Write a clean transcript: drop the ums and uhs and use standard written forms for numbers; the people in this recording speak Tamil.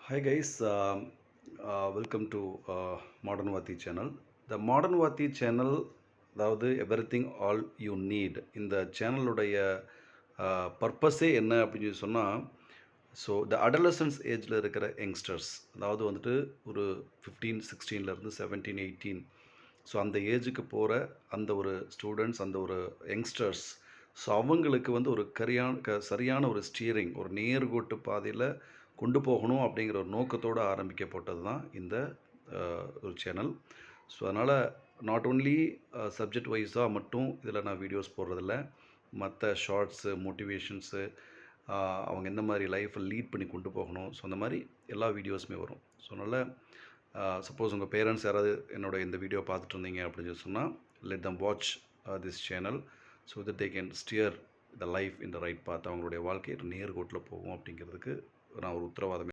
Hi guys, welcome to Modern Vati channel. The Modern Vati channel, அதாவது எவ்ரிதிங் ஆல் யூ நீட் இந்த சேனலுடைய பர்பஸே என்ன அப்படின்னு சொல்லி சொன்னால், ஸோ த அடலசன்ஸ் ஏஜில் இருக்கிற யங்ஸ்டர்ஸ், அதாவது வந்துட்டு ஒரு 15 16லேருந்து 17 18, ஸோ அந்த ஏஜுக்கு போகிற அந்த ஒரு ஸ்டூடெண்ட்ஸ், அந்த ஒரு யங்ஸ்டர்ஸ், ஸோ அவங்களுக்கு வந்து ஒரு சரியான ஒரு ஸ்டீரிங், ஒரு நேர்கோட்டு பாதையில் கொண்டு போகணும் அப்படிங்கிற ஒரு நோக்கத்தோடு ஆரம்பிக்கப்பட்டது தான் இந்த ஒரு சேனல். ஸோ அதனால் நாட் ஓன்லி சப்ஜெக்ட் வைஸாக மட்டும் இதில் நான் வீடியோஸ் போடுறதில்ல, மற்ற ஷார்ட்ஸு, மோட்டிவேஷன்ஸு, அவங்க எந்த மாதிரி லைஃப்பை லீட் பண்ணி கொண்டு போகணும், ஸோ அந்த மாதிரி எல்லா வீடியோஸுமே வரும். ஸோ அதனால் சப்போஸ் உங்கள் பேரண்ட்ஸ் யாராவது என்னோட இந்த வீடியோ பார்த்துட்டு இருந்தீங்க அப்படின்னு சொல்லி சொன்னால், let them watch this channel so that they can steer the life in the right path. அவங்களுடைய வாழ்க்கை நேர்கோட்டில் போகும் அப்படிங்கிறதுக்கு நான் ஒரு உத்தரவாதம்